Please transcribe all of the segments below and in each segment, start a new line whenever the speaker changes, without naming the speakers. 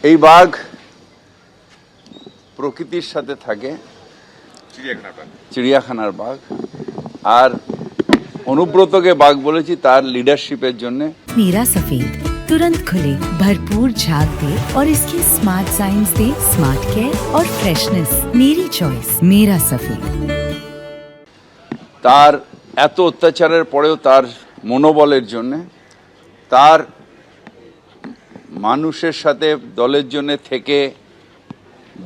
এই বাঘ প্রকৃতির সাথে থাকে, চিড়িয়াখানার বাঘ। আর অনুব্রতকে বাঘ বলেছি তার লিডারশিপের জন্য।
मीरा सफेद तुरंत खुले, भरपूर झाग दे और इसकी स्मार्ट साइंस दे स्मार्ट केयर और फ्रेशनेस। मेरी चॉइस मीरा सफेद।
তার এত অত্যাচারের পরেও তার মনোবলের জন্য, তার মানুষের সাথে দলের জন্য থেকে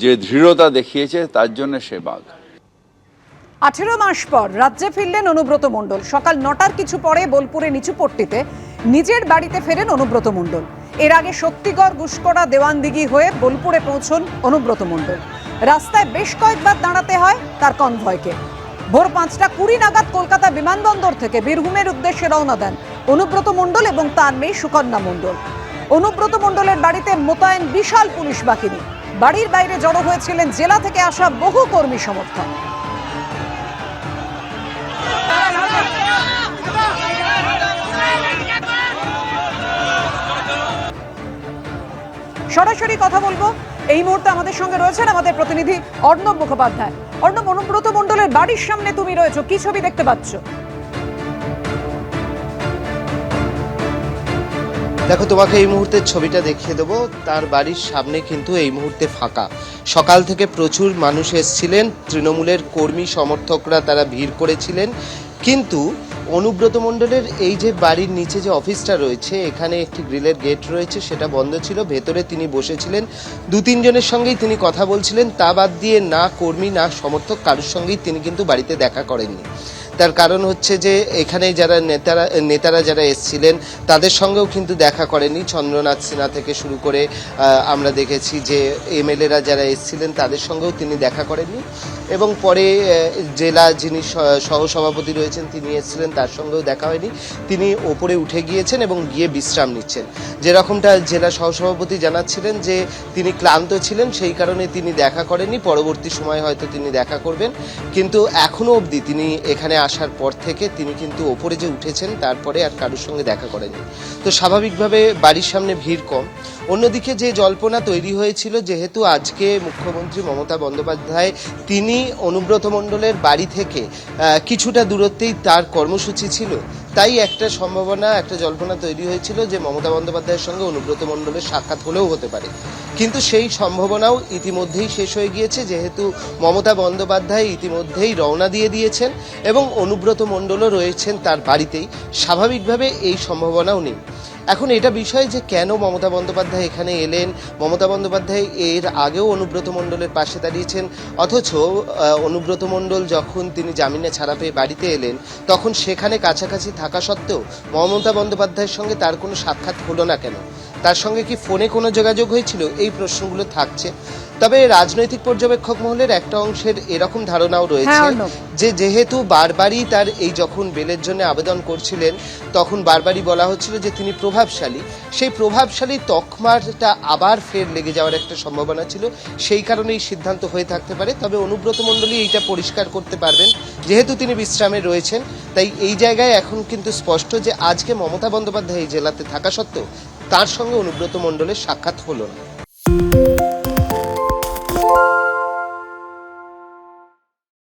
যে দৃঢ়তা দেখিয়েছে তার জন্য সে বাঘ।
18 মাস পর রাজ্যে ফিরলেন অনুব্রত মণ্ডল। সকাল 9টার কিছু পরে বোলপুরে নিচুপট্টিতে নিজের বাড়িতে ফেরেন অনুব্রত মণ্ডল। এর আগে শক্তিগড়, গুসকরা, দেওয়ানদিঘি হয়ে বোলপুরে পৌঁছন অনুব্রত মণ্ডল। রাস্তায় বেশ কয়েকবার দাঁড়াতে হয় তার কনভয়কে। ভোর 5:20 নাগাদ কলকাতা বিমানবন্দর থেকে বীরভূমের উদ্দেশ্যে রওনা দেন অনুব্রত মণ্ডল এবং তার মেয়ে সুকন্যা মণ্ডল। অনুব্রত মণ্ডলের বাড়িতে মোতায়েন বিশাল পুলিশ বাহিনী। বাড়ির বাইরে জড়ো হয়েছিলেন জেলা থেকে আসা বহু কর্মী সমর্থক। সরাসরি কথা বলবো, এই মুহূর্তে আমাদের সঙ্গে রয়েছেন আমাদের প্রতিনিধি অর্ণব মুখোপাধ্যায়। অর্ণব, অনুব্রত মণ্ডলের বাড়ির সামনে তুমি রয়েছো, কি ছবি দেখতে পাচ্ছ?
দেখো, তোমাকে এই মুহূর্তের ছবিটা দেখিয়ে দেবো। তার বাড়ির সামনে কিন্তু এই মুহূর্তে ফাঁকা। সকাল থেকে প্রচুর মানুষ এসেছিলেন, তৃণমূলের কর্মী সমর্থকরা তারা ভিড় করেছিলেন। কিন্তু অনুব্রত মণ্ডলের এই যে বাড়ির নিচে যে অফিসটা রয়েছে, এখানে একটি গ্রিলের গেট রয়েছে, সেটা বন্ধ ছিল। ভেতরে তিনি বসেছিলেন, 2-3 জনের সঙ্গেই তিনি কথা বলছিলেন। তা বাদ দিয়ে না কর্মী না সমর্থক কারোর সঙ্গেই তিনি কিন্তু বাড়িতে দেখা করেননি। তার কারণ হচ্ছে যে এখানে যারা নেতারা যারা এসেছিলেন তাদের সঙ্গেও কিন্তু দেখা করেনি। চন্দ্রনাথ সিনহা থেকে শুরু করে আমরা দেখেছি যে এমএলএরা যারা এসেছিলেন তাদের সঙ্গেও তিনি দেখা করেননি। এবং পরে জেলা যিনি সহসভাপতি রয়েছেন তিনি এসেছিলেন, তার সঙ্গেও দেখা হয়নি। তিনি ওপরে উঠে গিয়েছেন এবং গিয়ে বিশ্রাম নিচ্ছেন। যেরকমটা জেলা সহসভাপতি জানাচ্ছিলেন যে তিনি ক্লান্ত ছিলেন, সেই কারণে তিনি দেখা করেননি। পরবর্তী সময় হয়তো তিনি দেখা করবেন, কিন্তু এখনও অবধি তিনি এখানে আসার পর থেকে তিনি কিন্তু ওপরে যে উঠেছেন তারপরে আর কারোর সঙ্গে দেখা করেননি। তো স্বাভাবিকভাবে বাড়ির সামনে ভিড় কম। অন্যদিকে যে জল্পনা তৈরি হয়েছিল, যেহেতু আজকে মুখ্যমন্ত্রী মমতা বন্দ্যোপাধ্যায় তিনি অনুব্রত মণ্ডলের বাড়ি থেকে কিছুটা দূরত্বেই তার কর্মসূচি ছিল, তাই একটা সম্ভাবনা, একটা জল্পনা তৈরি হয়েছিল যে মমতা বন্দ্যোপাধ্যায়ের সঙ্গে অনুব্রত মণ্ডলের সাক্ষাৎ হলেও হতে পারে। কিন্তু সেই সম্ভাবনাও ইতিমধ্যেই শেষ হয়ে গিয়েছে, যেহেতু মমতা বন্দ্যোপাধ্যায় ইতিমধ্যেই রওনা দিয়ে দিয়েছেন এবং অনুব্রত মণ্ডলও রয়েছেন তার বাড়িতেই। স্বাভাবিকভাবে এই সম্ভাবনাও নেই। এখন এটা বিষয় যে কেন মমতা বন্দ্যোপাধ্যায় এখানে এলেন। মমতা বন্দ্যোপাধ্যায় এর আগেও অনুব্রত মণ্ডলের পাশে দাঁড়িয়েছেন, অথচ অনুব্রত মণ্ডল যখন তিনি জামিনে ছাড়া পেয়ে বাড়িতে এলেন তখন সেখানে কাছাকাছি থাকা সত্ত্বেও মমতা বন্দ্যোপাধ্যায়ের সঙ্গে তার কোনো সাক্ষাৎ হলো না কেন? তার সঙ্গে কি ফোনে কোনো যোগাযোগ হয়েছিল? এই প্রশ্নগুলো থাকছে। তবে রাজনৈতিক পর্যবেক্ষক মহলের একটা অংশের এরকম ধারণাও রয়েছে যে যেহেতু বারবারই তার এই যখন বেলের জন্য আবেদন করছিলেন তখন বারবারই বলা হচ্ছিল যে তিনি প্রভাবশালী, সেই প্রভাবশালী তকমাটা আবার ফের লেগে যাওয়ার একটা সম্ভাবনা ছিল। সেই কারণেই সিদ্ধান্ত হয়ে থাকতে পারে। তবে অনুব্রত মণ্ডলী এইটা পরিষ্কার করতে পারবেন, যেহেতু তিনি বিশ্রামে রয়েছেন। তাই এই জায়গায় এখন কিন্তু স্পষ্ট যে আজকে মমতা বন্দ্যোপাধ্যায় এই জেলাতে থাকা সত্ত্বেও তার সঙ্গে অনুব্রত মণ্ডলের সাক্ষাৎ হলো না।